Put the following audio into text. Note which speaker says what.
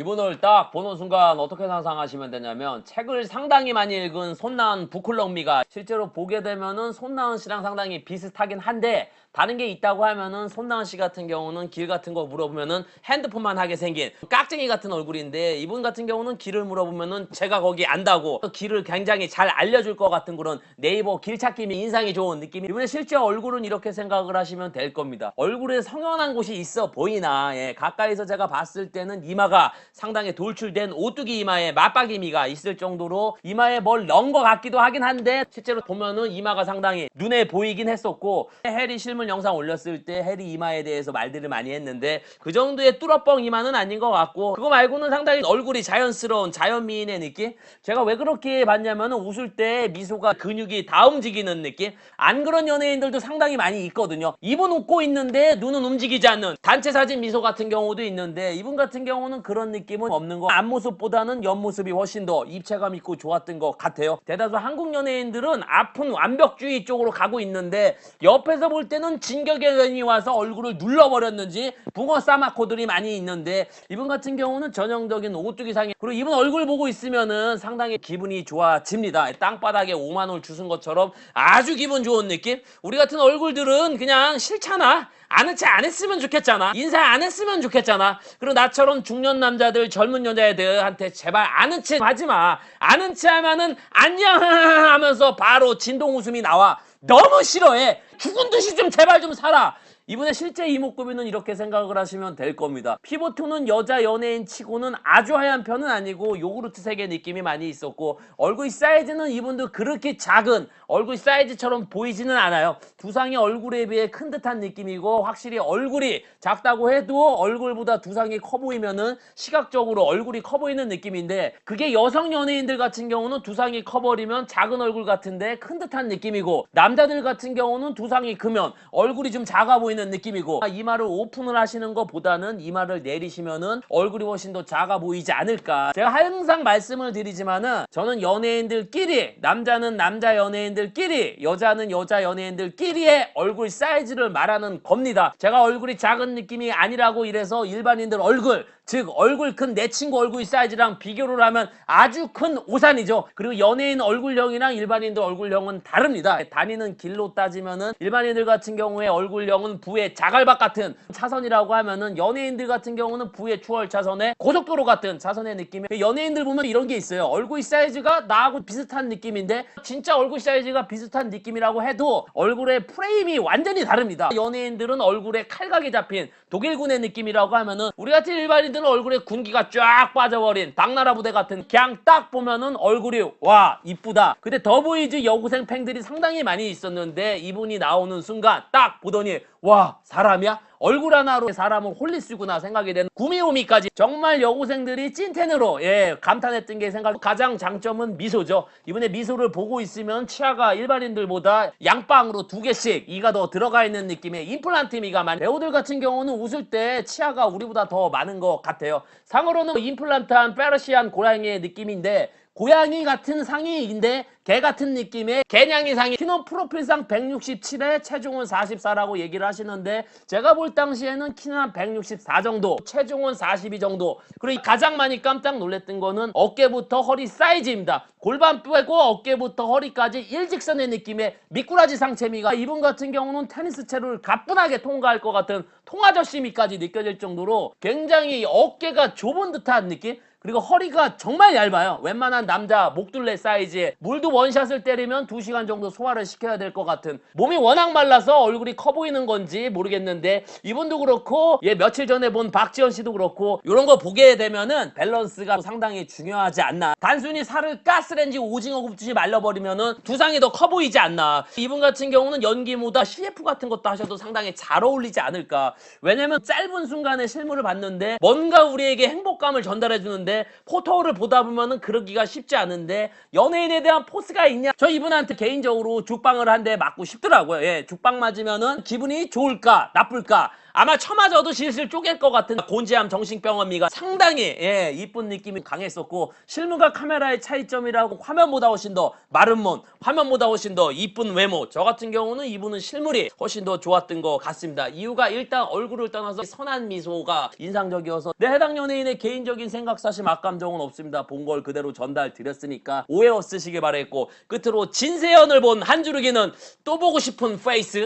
Speaker 1: 이분을 딱 보는 순간 어떻게 상상하시면 되냐면 책을 상당히 많이 읽은 손나은 부클럭미가 실제로 보게 되면은 손나은 씨랑 상당히 비슷하긴 한데 다른 게 있다고 하면은 손나은 씨 같은 경우는 길 같은 거 물어보면은 핸드폰만 하게 생긴 깍쟁이 같은 얼굴인데 이분 같은 경우는 길을 물어보면은 제가 거기 안다고 길을 굉장히 잘 알려줄 것 같은 그런 네이버 길찾기 인상이 좋은 느낌이 이분의 실제 얼굴은 이렇게 생각을 하시면 될 겁니다. 얼굴에 성연한 곳이 있어 보이나 가까이서 제가 봤을 때는 이마가 상당히 돌출된 오뚜기 이마에 맞박이미가 있을 정도로 이마에 뭘 넣은 것 같기도 하긴 한데 실제로 보면은 이마가 상당히 눈에 보이긴 했었고 해리 실물 영상 올렸을 때 해리 이마에 대해서 말들을 많이 했는데 그 정도의 뚜러뻥 이마는 아닌 것 같고 그거 말고는 상당히 얼굴이 자연스러운 자연미인의 느낌? 제가 왜 그렇게 봤냐면은 웃을 때 미소가 근육이 다 움직이는 느낌? 안 그런 연예인들도 상당히 많이 있거든요. 입은 웃고 있는데 눈은 움직이지 않는 단체 사진 미소 같은 경우도 있는데 이분 같은 경우는 그런 느낌은 없는 거 앞모습보다는 옆모습이 훨씬 더 입체감 있고 좋았던 것 같아요. 대다수 한국 연예인들은 아픈 완벽주의 쪽으로 가고 있는데 옆에서 볼 때는 진격의 와서 얼굴을 눌러버렸는지 붕어 싸마코들이 많이 있는데 이분 같은 경우는 전형적인 오뚜기상이 그리고 이분 얼굴 보고 있으면은 상당히 기분이 좋아집니다. 땅바닥에 5만 원 주신 것처럼 아주 기분 좋은 느낌? 우리 같은 얼굴들은 그냥 싫잖아. 아는 체 안 했으면 좋겠잖아. 인사 안 했으면 좋겠잖아. 그리고 나처럼 중년 남자들 젊은 여자애들한테 제발 아는 체 하지마. 아는 체 하면은 안녕 하면서 바로 진동 웃음이 나와. 너무 싫어해. 죽은 듯이 좀 제발 좀 살아. 이분의 실제 이목구비는 이렇게 생각을 하시면 될 겁니다. 피보투는 여자 연예인 치고는 아주 하얀 편은 아니고 요구르트 색의 느낌이 많이 있었고 얼굴 사이즈는 이분도 그렇게 작은 얼굴 사이즈처럼 보이지는 않아요. 두상이 얼굴에 비해 큰 듯한 느낌이고 확실히 얼굴이 작다고 해도 얼굴보다 두상이 커 보이면은 시각적으로 얼굴이 커 보이는 느낌인데 그게 여성 연예인들 같은 경우는 두상이 커버리면 작은 얼굴 같은데 큰 듯한 느낌이고 남자들 같은 경우는 두상이 크면 얼굴이 좀 작아 보이는 느낌이고 이마를 오픈을 하시는 것보다는 이마를 내리시면은 얼굴이 훨씬 더 작아 보이지 않을까. 제가 항상 말씀을 드리지만은 저는 연예인들끼리 남자는 남자 연예인들끼리 여자는 여자 연예인들끼리의 얼굴 사이즈를 말하는 겁니다. 제가 얼굴이 작은 느낌이 아니라고 이래서 일반인들 얼굴 즉 얼굴 큰 내 친구 얼굴 사이즈랑 비교를 하면 아주 큰 오산이죠. 그리고 연예인 얼굴형이랑 일반인들 얼굴형은 다릅니다. 다니는 길로 따지면은 일반인들 같은 경우에 얼굴형은 부의 자갈밭 같은 차선이라고 하면은 연예인들 같은 경우는 부의 추월 차선에 고속도로 같은 차선의 느낌이 연예인들 보면 이런 게 있어요. 얼굴 사이즈가 나하고 비슷한 느낌인데 진짜 얼굴 사이즈가 비슷한 느낌이라고 해도 얼굴의 프레임이 완전히 다릅니다. 연예인들은 얼굴에 칼각이 잡힌 독일군의 느낌이라고 하면은 우리 같은 일반인들은 얼굴에 군기가 쫙 빠져버린 당나라 부대 같은 그냥 딱 보면은 얼굴이 와 이쁘다. 근데 더보이즈 여고생 팬들이 상당히 많이 있었는데 이분이 나오는 순간 딱 보더니 와 사람이야? 얼굴 하나로 사람을 홀릴 수구나 생각이 되는 구미호미까지 정말 여고생들이 찐텐으로 감탄했던 게 생각 가장 장점은 미소죠. 이번에 미소를 보고 있으면 치아가 일반인들보다 양방으로 2개씩 이가 더 들어가 있는 느낌의 임플란트 미가 많은 배우들 같은 경우는 웃을 때 치아가 우리보다 더 많은 것 같아요. 상으로는 임플란트한 페르시안 고양이의 느낌인데 고양이 같은 상의인데 개 같은 느낌의 개냥이 상의 키는 프로필상 167에 체중은 44라고 얘기를 하시는데 제가 볼 당시에는 키는 한 164 정도 체중은 42 정도 그리고 가장 많이 깜짝 놀랐던 거는 어깨부터 허리 사이즈입니다. 골반 빼고 어깨부터 허리까지 일직선의 느낌의 미꾸라지 상체미가 이분 같은 경우는 테니스채를 가뿐하게 통과할 것 같은 통아저씨미까지 느껴질 정도로 굉장히 어깨가 좁은 듯한 느낌 그리고 허리가 정말 얇아요. 웬만한 남자 목둘레 사이즈에 물도 원샷을 때리면 2시간 정도 소화를 시켜야 될 것 같은 몸이 워낙 말라서 얼굴이 커 보이는 건지 모르겠는데 이분도 그렇고 며칠 전에 본 박지현 씨도 그렇고 이런 거 보게 되면은 밸런스가 상당히 중요하지 않나. 단순히 살을 가스레인지 오징어 굽듯이 말려버리면은 두상이 더 커 보이지 않나. 이분 같은 경우는 연기보다 CF 같은 것도 하셔도 상당히 잘 어울리지 않을까. 왜냐면 짧은 순간에 실물을 봤는데 뭔가 우리에게 행복감을 전달해주는데 포토를 보다 보면은 그러기가 쉽지 않은데 연예인에 대한 포스가 있냐? 저 이분한테 개인적으로 죽방을 한 대 맞고 싶더라고요. 죽방 맞으면은 기분이 좋을까 나쁠까? 아마 쳐맞아도 실실 쪼갤 것 같은 곤지암 정신병원미가 상당히 이쁜 느낌이 강했었고, 실물과 카메라의 차이점이라고 화면보다 훨씬 더 마른 몸, 화면보다 훨씬 더 이쁜 외모, 저 같은 경우는 이분은 실물이 훨씬 더 좋았던 것 같습니다. 이유가 일단 얼굴을 떠나서 선한 미소가 인상적이어서 해당 연예인의 개인적인 생각 사실 막감정은 없습니다. 본 걸 그대로 전달 드렸으니까 오해 없으시길 바랬고, 끝으로 진세연을 본 한 주르기는 또 보고 싶은 페이스.